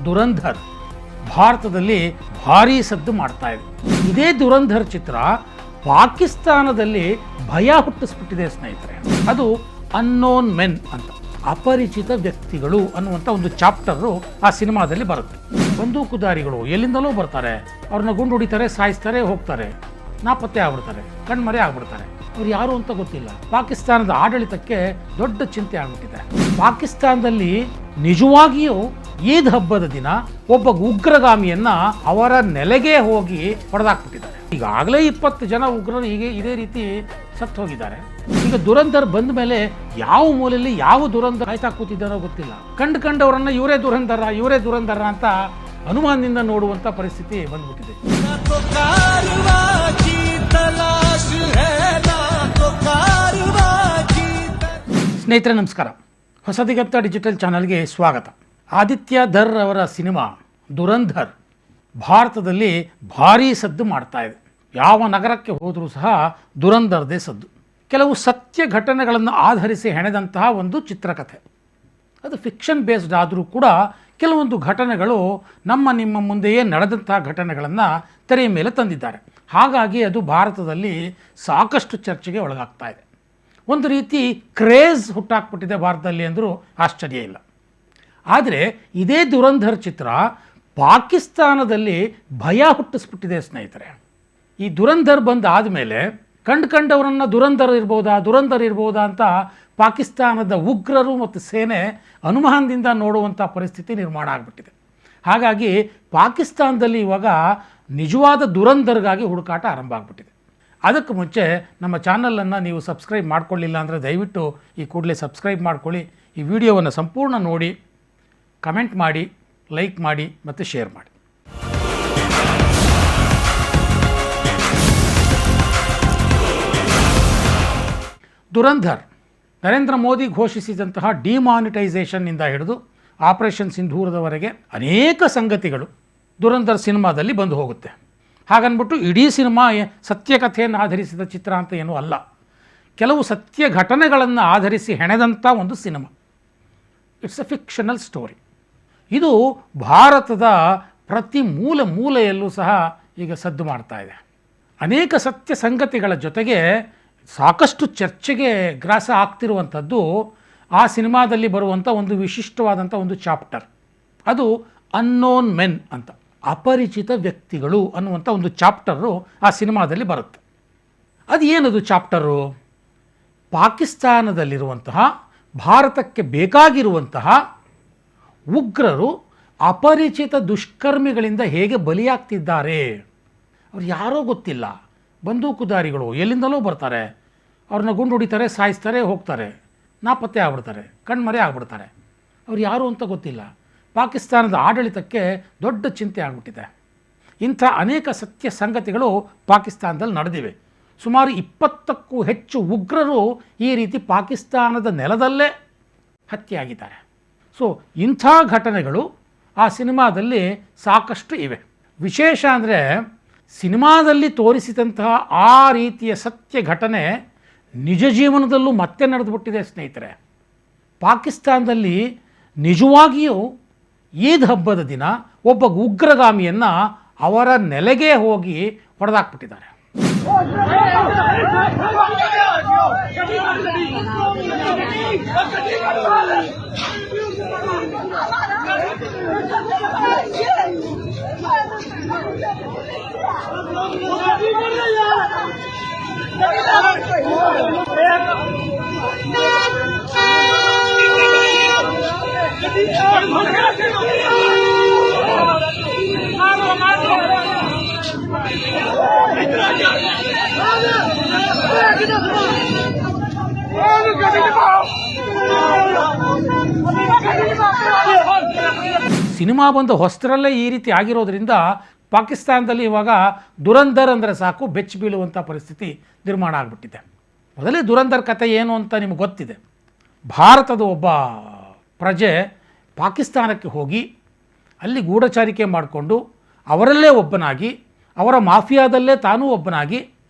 ದುರಂಧರ್ ಭಾರತದಲ್ಲಿ ಭಾರೀ ಸದ್ದು ಮಾಡ್ತಾ ಇದೆ. ಇದೇ ದುರಂಧರ್ ಚಿತ್ರ ಪಾಕಿಸ್ತಾನದಲ್ಲಿ ಭಯ ಹುಟ್ಟಿಸ್ಬಿಟ್ಟಿದೆ ಸ್ನೇಹಿತರೆ. ಅದು ಅನ್ನೋನ್ ಮೆನ್ ಅಂತ, ಅಪರಿಚಿತ ವ್ಯಕ್ತಿಗಳು ಅನ್ನುವಂಥ ಒಂದು ಚಾಪ್ಟರು ಆ ಸಿನಿಮಾದಲ್ಲಿ ಬರುತ್ತೆ. ಬಂದೂಕುದಾರಿಗಳು ಎಲ್ಲಿಂದಲೂ ಬರ್ತಾರೆ, ಅವ್ರನ್ನ ಗುಂಡು ಹೊಡಿತಾರೆ, ಸಾಯಿಸ್ತಾರೆ, ಹೋಗ್ತಾರೆ, ನಾಪತ್ತೆ ಆಗ್ಬಿಡ್ತಾರೆ, ಕಣ್ಮರೆ ಆಗ್ಬಿಡ್ತಾರೆ. ಅವ್ರು ಯಾರು ಅಂತ ಗೊತ್ತಿಲ್ಲ. ಪಾಕಿಸ್ತಾನದ ಆಡಳಿತಕ್ಕೆ ದೊಡ್ಡ ಚಿಂತೆ ಆಗ್ಬಿಟ್ಟಿದೆ. ಪಾಕಿಸ್ತಾನದಲ್ಲಿ ನಿಜವಾಗಿಯೂ ಈದ್ ಹಬ್ಬದ ದಿನ ಒಬ್ಬ ಉಗ್ರಗಾಮಿಯನ್ನ ಅವರ ನೆಲೆಗೆ ಹೋಗಿ ಹೊಡೆದಾಕ್ಬಿಟ್ಟಿದ್ದಾರೆ. ಈಗಾಗಲೇ 20 ಜನ ಉಗ್ರರು ಹೀಗೆ ಇದೇ ರೀತಿ ಸತ್ತು ಹೋಗಿದ್ದಾರೆ. ಈಗ ದುರಂಧರ್ ಬಂದ ಮೇಲೆ ಯಾವ ಮೂಲೆಯಲ್ಲಿ ಯಾವ ದುರಂಧರ್ ಕಾಯ್ತಾ ಕೂತಿದ್ದಾರೋ ಗೊತ್ತಿಲ್ಲ. ಕಂಡವರನ್ನ ಇವರೇ ದುರಂಧರ ಅಂತ ಅನುಮಾನದಿಂದ ನೋಡುವಂತ ಪರಿಸ್ಥಿತಿ ಬಂದ್ಬಿಟ್ಟಿದೆ. ಸ್ನೇಹಿತರೆ ನಮಸ್ಕಾರ, ಹೊಸದಿಗಂತ ಡಿಜಿಟಲ್ ಚಾನಲ್ಗೆ ಸ್ವಾಗತ. ಆದಿತ್ಯ ಧರ್ ಅವರ ಸಿನಿಮಾ ದುರಂಧರ್ ಭಾರತದಲ್ಲಿ ಭಾರೀ ಸದ್ದು ಮಾಡ್ತಾ ಇದೆ. ಯಾವ ನಗರಕ್ಕೆ ಹೋದರೂ ಸಹ ದುರಂಧರ್ದೇ ಸದ್ದು. ಕೆಲವು ಸತ್ಯ ಘಟನೆಗಳನ್ನು ಆಧರಿಸಿ ಹೆಣೆದಂತಹ ಒಂದು ಚಿತ್ರಕಥೆ. ಅದು ಫಿಕ್ಷನ್ ಬೇಸ್ಡ್ ಆದರೂ ಕೂಡ ಕೆಲವೊಂದು ಘಟನೆಗಳು ನಿಮ್ಮ ಮುಂದೆಯೇ ನಡೆದಂತಹ ಘಟನೆಗಳನ್ನು ತೆರೆಯ ಮೇಲೆ ತಂದಿದ್ದಾರೆ. ಹಾಗಾಗಿ ಅದು ಭಾರತದಲ್ಲಿ ಸಾಕಷ್ಟು ಚರ್ಚೆಗೆ ಒಳಗಾಗ್ತಾ ಇದೆ. ಒಂದು ರೀತಿ ಕ್ರೇಜ್ ಹುಟ್ಟಾಕ್ಬಿಟ್ಟಿದೆ ಭಾರತದಲ್ಲಿ ಅಂದರೂ ಆಶ್ಚರ್ಯ ಇಲ್ಲ. ಆದರೆ ಇದೇ ದುರಂಧರ್ ಚಿತ್ರ ಪಾಕಿಸ್ತಾನದಲ್ಲಿ ಭಯ ಹುಟ್ಟಿಸ್ಬಿಟ್ಟಿದೆ ಸ್ನೇಹಿತರೆ. ಈ ದುರಂಧರ್ ಬಂದು ಆದಮೇಲೆ ಕಂಡವರನ್ನು ದುರಂಧರ್ ಇರ್ಬೋದಾ ಅಂತ ಪಾಕಿಸ್ತಾನದ ಉಗ್ರರು ಮತ್ತು ಸೇನೆ ಅನುಮಾನದಿಂದ ನೋಡುವಂಥ ಪರಿಸ್ಥಿತಿ ನಿರ್ಮಾಣ ಆಗಿಬಿಟ್ಟಿದೆ. ಹಾಗಾಗಿ ಪಾಕಿಸ್ತಾನದಲ್ಲಿ ಇವಾಗ ನಿಜವಾದ ದುರಂಧರ್ಗಾಗಿ ಹುಡುಕಾಟ ಆರಂಭ ಆಗಿಬಿಟ್ಟಿದೆ. ಅದಕ್ಕೆ ಮುಂಚೆ ನಮ್ಮ ಚಾನಲನ್ನು ನೀವು ಸಬ್ಸ್ಕ್ರೈಬ್ ಮಾಡ್ಕೊಳ್ಳಿಲ್ಲ ಅಂದರೆ ದಯವಿಟ್ಟು ಈ ಕೂಡಲೇ ಸಬ್ಸ್ಕ್ರೈಬ್ ಮಾಡ್ಕೊಳ್ಳಿ. ಈ ವಿಡಿಯೋವನ್ನು ಸಂಪೂರ್ಣ ನೋಡಿ, ಕಮೆಂಟ್ ಮಾಡಿ, ಲೈಕ್ ಮಾಡಿ ಮತ್ತು ಶೇರ್ ಮಾಡಿ. ದುರಂಧರ್ ನರೇಂದ್ರ ಮೋದಿ ಘೋಷಿಸಿದಂತಹ ಡಿಮಾನಿಟೈಸೇಷನ್ನಿಂದ ಹಿಡಿದು ಆಪರೇಷನ್ ಸಿಂಧೂರದವರೆಗೆ ಅನೇಕ ಸಂಗತಿಗಳು ದುರಂಧರ್ ಸಿನಿಮಾದಲ್ಲಿ ಬಂದು ಹೋಗುತ್ತೆ. ಹಾಗನ್ಬಿಟ್ಟು ಇಡೀ ಸಿನಿಮಾ ಸತ್ಯಕಥೆಯನ್ನು ಆಧರಿಸಿದ ಚಿತ್ರ ಅಂತ ಏನೂ ಅಲ್ಲ. ಕೆಲವು ಸತ್ಯ ಘಟನೆಗಳನ್ನು ಆಧರಿಸಿ ಹೆಣೆದಂಥ ಒಂದು cinema. It's A fictional story. ಇದು ಭಾರತದ ಪ್ರತಿ ಮೂಲೆಯಲ್ಲೂ ಸಹ ಈಗ ಸದ್ದು ಮಾಡ್ತಾ ಇದೆ. ಅನೇಕ ಸತ್ಯ ಸಂಗತಿಗಳ ಜೊತೆಗೆ ಸಾಕಷ್ಟು ಚರ್ಚೆಗೆ ಗ್ರಾಸ ಆಗ್ತಿರುವಂಥದ್ದು ಆ ಸಿನಿಮಾದಲ್ಲಿ ಬರುವಂಥ ಒಂದು ವಿಶಿಷ್ಟವಾದಂಥ ಒಂದು ಚಾಪ್ಟರ್. ಅದು ಅನ್ನೋನ್ ಮೆನ್ ಅಂತ, ಅಪರಿಚಿತ ವ್ಯಕ್ತಿಗಳು ಅನ್ನುವಂಥ ಒಂದು ಚಾಪ್ಟರು ಆ ಸಿನಿಮಾದಲ್ಲಿ ಬರುತ್ತೆ. ಅದು ಏನದು ಚಾಪ್ಟರು? ಪಾಕಿಸ್ತಾನದಲ್ಲಿರುವಂತಹ ಭಾರತಕ್ಕೆ ಬೇಕಾಗಿರುವಂತಹ ಉಗ್ರರು ಅಪರಿಚಿತ ದುಷ್ಕರ್ಮಿಗಳಿಂದ ಹೇಗೆ ಬಲಿಯಾಗ್ತಿದ್ದಾರೆ. ಅವ್ರು ಯಾರೋ ಗೊತ್ತಿಲ್ಲ, ಬಂದೂಕುದಾರಿಗಳು ಎಲ್ಲಿಂದಲೂ ಬರ್ತಾರೆ, ಅವ್ರನ್ನ ಗುಂಡು ಹೊಡಿತಾರೆ, ಸಾಯಿಸ್ತಾರೆ, ಹೋಗ್ತಾರೆ, ನಾಪತ್ತೆ ಆಗ್ಬಿಡ್ತಾರೆ, ಕಣ್ಮರೆ ಆಗ್ಬಿಡ್ತಾರೆ. ಅವ್ರು ಯಾರು ಅಂತ ಗೊತ್ತಿಲ್ಲ. ಪಾಕಿಸ್ತಾನದ ಆಡಳಿತಕ್ಕೆ ದೊಡ್ಡ ಚಿಂತೆ ಆಗಿಬಿಟ್ಟಿದೆ. ಇಂಥ ಅನೇಕ ಸತ್ಯ ಸಂಗತಿಗಳು ಪಾಕಿಸ್ತಾನದಲ್ಲಿ ನಡೆದಿವೆ. ಸುಮಾರು 20ಕ್ಕೂ ಹೆಚ್ಚು ಉಗ್ರರು ಈ ರೀತಿ ಪಾಕಿಸ್ತಾನದ ನೆಲದಲ್ಲೇ ಹತ್ಯೆಯಾಗಿದ್ದಾರೆ. ಸೊ ಇಂಥ ಘಟನೆಗಳು ಆ ಸಿನಿಮಾದಲ್ಲಿ ಸಾಕಷ್ಟು ಇವೆ. ವಿಶೇಷ ಅಂದರೆ ಸಿನಿಮಾದಲ್ಲಿ ತೋರಿಸಿದಂತಹ ಆ ರೀತಿಯ ಸತ್ಯ ಘಟನೆ ನಿಜ ಜೀವನದಲ್ಲೂ ಮತ್ತೆ ನಡೆದುಬಿಟ್ಟಿದೆ ಸ್ನೇಹಿತರೆ. ಪಾಕಿಸ್ತಾನದಲ್ಲಿ ನಿಜವಾಗಿಯೂ ಈದ್ ಹಬ್ಬದ ದಿನ ಒಬ್ಬ ಉಗ್ರಗಾಮಿಯನ್ನು ಅವರ ನೆಲೆಗೆ ಹೋಗಿ ಹೊಡೆದಾಕ್ಬಿಟ್ಟಿದ್ದಾರೆ. ಸಿನಿಮಾ ಬಂದು ಹೊಸದರಲ್ಲೇ ಈ ರೀತಿ ಆಗಿರೋದ್ರಿಂದ ಪಾಕಿಸ್ತಾನದಲ್ಲಿ ಇವಾಗ ದುರಂಧರ್ ಅಂದರೆ ಸಾಕು ಬೆಚ್ಚಿ ಬೀಳುವಂಥ ಪರಿಸ್ಥಿತಿ ನಿರ್ಮಾಣ ಆಗಿಬಿಟ್ಟಿದೆ. ಮೊದಲೇ ದುರಂಧರ್ ಕಥೆ ಏನು ಅಂತ ನಿಮಗೆ ಗೊತ್ತಿದೆ. ಭಾರತದ ಒಬ್ಬ ಪ್ರಜೆ ಪಾಕಿಸ್ತಾನಕ್ಕೆ ಹೋಗಿ ಅಲ್ಲಿ ಗೂಢಚಾರಿಕೆ ಮಾಡಿಕೊಂಡು ಅವರಲ್ಲೇ ಒಬ್ಬನಾಗಿ, ಅವರ ಮಾಫಿಯಾದಲ್ಲೇ ತಾನೂ ಒಬ್ಬನಾಗಿ,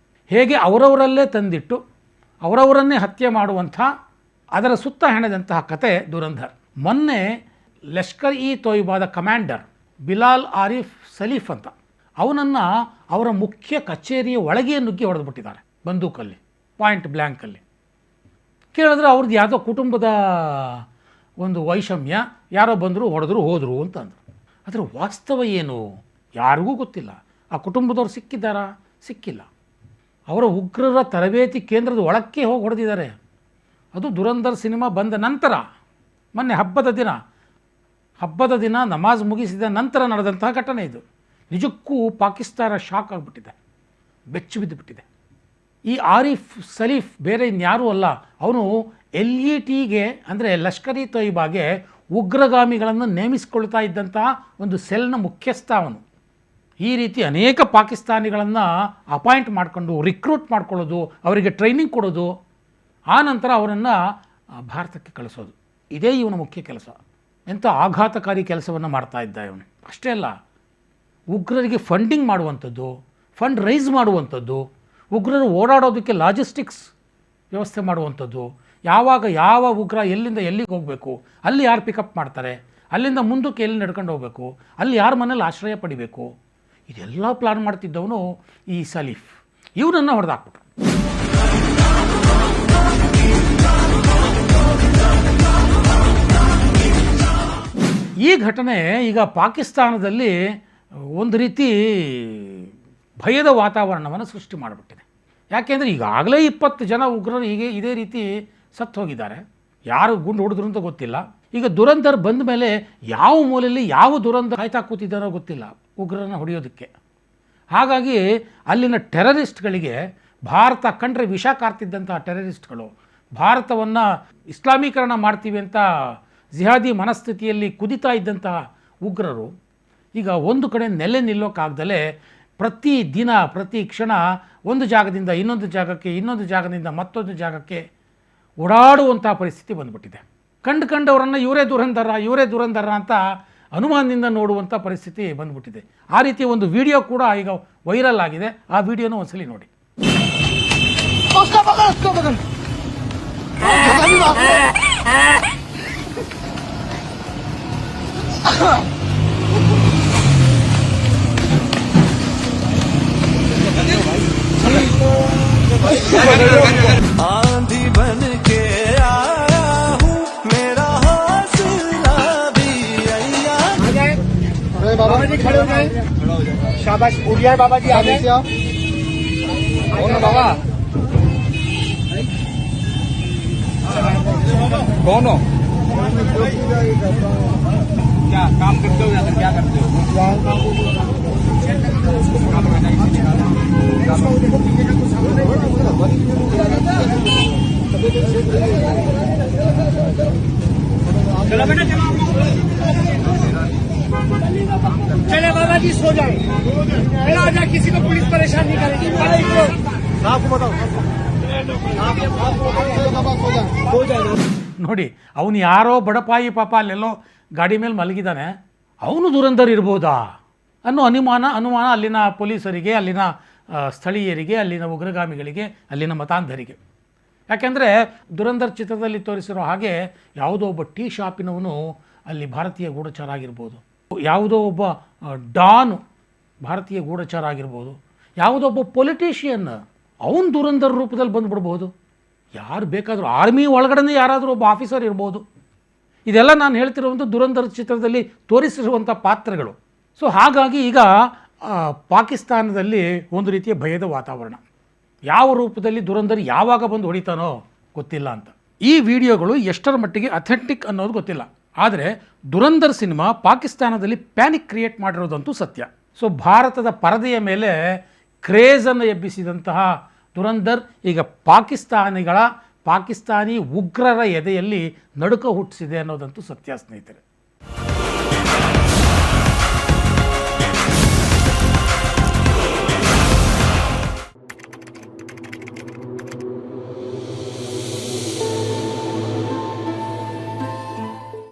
ಹೇಗೆ ಅವರವರಲ್ಲೇ ತಂದಿಟ್ಟು ಅವರವರನ್ನೇ ಹತ್ಯೆ ಮಾಡುವಂಥ ಅದರ ಸುತ್ತ ಹೆಣೆದಂತಹ ಕತೆ ದುರಂಧರ್. ಮೊನ್ನೆ ಲಷ್ಕರ್ ಇ ತೊಯ್ಬಾದ ಕಮಾಂಡರ್ ಬಿಲಾಲ್ ಆರಿಫ್ ಸಲೀಫ್ ಅಂತ ಅವನನ್ನು ಅವರ ಮುಖ್ಯ ಕಚೇರಿಯ ಒಳಗೆ ನುಗ್ಗಿ ಹೊಡೆದುಬಿಟ್ಟಿದ್ದಾರೆ ಬಂದೂಕಲ್ಲಿ, ಪಾಯಿಂಟ್ ಬ್ಲ್ಯಾಂಕಲ್ಲಿ. ಕೇಳಿದ್ರೆ ಅವ್ರದ್ದು ಯಾವುದೋ ಕುಟುಂಬದ ಒಂದು ವೈಷಮ್ಯ, ಯಾರೋ ಬಂದರು ಹೊಡೆದ್ರು ಹೋದರು ಅಂತಂದರು. ಅದರ ವಾಸ್ತವ ಏನು ಯಾರಿಗೂ ಗೊತ್ತಿಲ್ಲ. ಆ ಕುಟುಂಬದವ್ರು ಸಿಕ್ಕಿದ್ದಾರಾ? ಸಿಕ್ಕಿಲ್ಲ. ಅವರ ಉಗ್ರರ ತರಬೇತಿ ಕೇಂದ್ರದ ಒಳಕ್ಕೆ ಹೋಗಿ ಹೊಡೆದಿದ್ದಾರೆ. ಅದು ದುರಂಧರ್ ಸಿನಿಮಾ ಬಂದ ನಂತರ, ಮೊನ್ನೆ ಹಬ್ಬದ ದಿನ ನಮಾಜ್ ಮುಗಿಸಿದ ನಂತರ ನಡೆದಂತಹ ಘಟನೆ ಇದು. ನಿಜಕ್ಕೂ ಪಾಕಿಸ್ತಾನ ಶಾಕ್ ಆಗಿಬಿಟ್ಟಿದೆ, ಬೆಚ್ಚು ಬಿದ್ದುಬಿಟ್ಟಿದೆ. ಈ ಆರಿಫ್ ಸಲೀಫ್ ಬೇರೆ ಇನ್ಯಾರೂ ಅಲ್ಲ, ಅವನು LETಗೆ ಅಂದರೆ ಲಷ್ಕರ್ ಇ ತೊಯ್ಬಾಗೆ ಉಗ್ರಗಾಮಿಗಳನ್ನು ನೇಮಿಸಿಕೊಳ್ತಾ ಇದ್ದಂತಹ ಒಂದು ಸೆಲ್ನ ಮುಖ್ಯಸ್ಥ ಅವನು. ಈ ರೀತಿ ಅನೇಕ ಪಾಕಿಸ್ತಾನಿಗಳನ್ನು ಅಪಾಯಿಂಟ್ ಮಾಡಿಕೊಂಡು ರಿಕ್ರೂಟ್ ಮಾಡ್ಕೊಳ್ಳೋದು, ಅವರಿಗೆ ಟ್ರೈನಿಂಗ್ ಕೊಡೋದು, ಆ ನಂತರ ಅವರನ್ನು ಭಾರತಕ್ಕೆ ಕಳಿಸೋದು, ಇದೇ ಇವನ ಮುಖ್ಯ ಕೆಲಸ. ಎಂಥ ಆಘಾತಕಾರಿ ಕೆಲಸವನ್ನು ಮಾಡ್ತಾ ಇದ್ದ ಇವನು. ಅಷ್ಟೇ ಅಲ್ಲ, ಉಗ್ರರಿಗೆ ಫಂಡಿಂಗ್ ಮಾಡುವಂಥದ್ದು, ಫಂಡ್ ರೈಸ್ ಮಾಡುವಂಥದ್ದು, ಉಗ್ರರು ಓಡಾಡೋದಕ್ಕೆ ಲಾಜಿಸ್ಟಿಕ್ಸ್ ವ್ಯವಸ್ಥೆ ಮಾಡುವಂಥದ್ದು, ಯಾವಾಗ ಯಾವ ಉಗ್ರ ಎಲ್ಲಿಂದ ಎಲ್ಲಿಗೆ ಹೋಗಬೇಕು, ಅಲ್ಲಿ ಯಾರು ಪಿಕಪ್ ಮಾಡ್ತಾರೆ, ಅಲ್ಲಿಂದ ಮುಂದಕ್ಕೆ ಎಲ್ಲಿ ನಡ್ಕೊಂಡು ಹೋಗಬೇಕು, ಅಲ್ಲಿ ಯಾರ ಮನೇಲಿ ಆಶ್ರಯ ಪಡಿಬೇಕು, ಇದೆಲ್ಲ ಪ್ಲಾನ್ ಮಾಡ್ತಿದ್ದವನು ಈ ಸಲೀಫ್. ಇವನನ್ನು ಹೊಡೆದಾಕ್ಬಿಟ್ರು. ಈ ಘಟನೆ ಈಗ ಪಾಕಿಸ್ತಾನದಲ್ಲಿ ಒಂದು ರೀತಿ ಭಯದ ವಾತಾವರಣವನ್ನು ಸೃಷ್ಟಿ ಮಾಡಿಬಿಟ್ಟಿದೆ. ಯಾಕೆಂದರೆ ಈಗಾಗಲೇ 20 ಜನ ಉಗ್ರರು ಇದೇ ರೀತಿ ಸತ್ತು ಹೋಗಿದ್ದಾರೆ. ಯಾರು ಗುಂಡು ಹೊಡೆದ್ರು ಅಂತ ಗೊತ್ತಿಲ್ಲ. ಈಗ ದುರಂಧರ್ ಬಂದ ಮೇಲೆ ಯಾವ ಮೂಲೆಯಲ್ಲಿ ಯಾವ ದುರಂಧರ್ ಕಾಯ್ತಾ ಕೂತಿದ್ದಾರೋ ಗೊತ್ತಿಲ್ಲ ಉಗ್ರರನ್ನು ಹೊಡೆಯೋದಕ್ಕೆ. ಹಾಗಾಗಿ ಅಲ್ಲಿನ ಟೆರರಿಸ್ಟ್ಗಳಿಗೆ, ಭಾರತ ಕಂಡ್ರೆ ವಿಷ ಕಾರ್ತಿದ್ದಂತಹ ಟೆರರಿಸ್ಟ್ಗಳು, ಭಾರತವನ್ನು ಇಸ್ಲಾಮೀಕರಣ ಮಾಡ್ತೀವಿ ಅಂತ ಜಿಹಾದಿ ಮನಸ್ಥಿತಿಯಲ್ಲಿ ಕುದಿತಾ ಇದ್ದಂತಹ ಉಗ್ರರು ಈಗ ಒಂದು ಕಡೆ ನೆಲೆ ನಿಲ್ಲೋಕ್ಕಾಗ್ದಲೇ ಪ್ರತಿ ದಿನ ಪ್ರತಿ ಕ್ಷಣ ಒಂದು ಜಾಗದಿಂದ ಇನ್ನೊಂದು ಜಾಗಕ್ಕೆ, ಇನ್ನೊಂದು ಜಾಗದಿಂದ ಮತ್ತೊಂದು ಜಾಗಕ್ಕೆ ಓಡಾಡುವಂಥ ಪರಿಸ್ಥಿತಿ ಬಂದುಬಿಟ್ಟಿದೆ. ಕಂಡವರನ್ನು ಇವರೇ ದುರಂಧರ ಅಂತ ಅನುಮಾನದಿಂದ ನೋಡುವಂಥ ಪರಿಸ್ಥಿತಿ ಬಂದುಬಿಟ್ಟಿದೆ. ಆ ರೀತಿಯ ಒಂದು ವಿಡಿಯೋ ಕೂಡ ಈಗ ವೈರಲ್ ಆಗಿದೆ. ಆ ವಿಡಿಯೋನೂ ಒಂದ್ಸಲಿ ನೋಡಿ. आंधी बन के आया हूँ, मेरा हौसला भी अय्या। अरे बाबा जी खड़े हो जाए, शाबाश, उड़िया बाबा जी, आगे से आओ। बाबा कौन हो? क्या काम करते हो या क्या करते हो? चलो बेटा, चले बाबा जी, सो जाए, आ जाए, किसी को पुलिस परेशान नहीं करेगी। आपको बताओ, सो जाए। ನೋಡಿ, ಅವನು ಯಾರೋ ಬಡಪಾಯಿ ಪಾಪ ಅಲ್ಲೆಲ್ಲೋ ಗಾಡಿ ಮೇಲೆ ಮಲಗಿದ್ದಾನೆ, ಅವನು ದುರಂಧರ್ ಇರ್ಬೋದಾ ಅನ್ನೋ ಅನುಮಾನ ಅಲ್ಲಿನ ಪೊಲೀಸರಿಗೆ, ಅಲ್ಲಿನ ಸ್ಥಳೀಯರಿಗೆ, ಅಲ್ಲಿನ ಉಗ್ರಗಾಮಿಗಳಿಗೆ, ಅಲ್ಲಿನ ಮತಾಂಧರಿಗೆ. ಯಾಕೆಂದರೆ ದುರಂಧರ್ ಚಿತ್ರದಲ್ಲಿ ತೋರಿಸಿರೋ ಹಾಗೆ ಯಾವುದೋ ಒಬ್ಬ ಟೀ ಶಾಪಿನವನು ಅಲ್ಲಿ ಭಾರತೀಯ ಗೂಢಚಾರ ಆಗಿರ್ಬೋದು, ಯಾವುದೋ ಒಬ್ಬ ಡಾನ್ ಭಾರತೀಯ ಗೂಢಚಾರ ಆಗಿರ್ಬೋದು, ಯಾವುದೋ ಒಬ್ಬ ಪೊಲಿಟಿಷಿಯನ್ ಅವನು ದುರಂಧರ್ ರೂಪದಲ್ಲಿ ಬಂದುಬಿಡ್ಬೋದು. ಯಾರು ಬೇಕಾದರೂ, ಆರ್ಮಿ ಒಳಗಡೆ ಯಾರಾದರೂ ಒಬ್ಬ ಆಫೀಸರ್ ಇರ್ಬೋದು. ಇದೆಲ್ಲ ನಾನು ಹೇಳ್ತಿರುವಂಥ ದುರಂಧರ್ ಚಿತ್ರದಲ್ಲಿ ತೋರಿಸಿರುವಂಥ ಪಾತ್ರಗಳು. ಸೊ ಹಾಗಾಗಿ ಈಗ ಪಾಕಿಸ್ತಾನದಲ್ಲಿ ಒಂದು ರೀತಿಯ ಭಯದ ವಾತಾವರಣ. ಯಾವ ರೂಪದಲ್ಲಿ ದುರಂಧರ್ ಯಾವಾಗ ಬಂದು ಹೊಡಿತಾನೋ ಗೊತ್ತಿಲ್ಲ ಅಂತ. ಈ ವಿಡಿಯೋಗಳು ಎಷ್ಟರ ಮಟ್ಟಿಗೆ ಅಥೆಂಟಿಕ್ ಅನ್ನೋದು ಗೊತ್ತಿಲ್ಲ. ಆದರೆ ದುರಂಧರ್ ಸಿನಿಮಾ ಪಾಕಿಸ್ತಾನದಲ್ಲಿ ಪ್ಯಾನಿಕ್ ಕ್ರಿಯೇಟ್ ಮಾಡಿರೋದಂತೂ ಸತ್ಯ. ಸೊ ಭಾರತದ ಪರದೆಯ ಮೇಲೆ ಕ್ರೇಜನ್ನು ಎಬ್ಬಿಸಿದಂತಹ ದುರಂಧರ್ ಈಗ ಪಾಕಿಸ್ತಾನಿ ಉಗ್ರರ ಎದೆಯಲ್ಲಿ ನಡುಕ ಹುಟ್ಟಿಸಿದೆ ಅನ್ನೋದಂತೂ ಸತ್ಯ ಸ್ನೇಹಿತರೆ.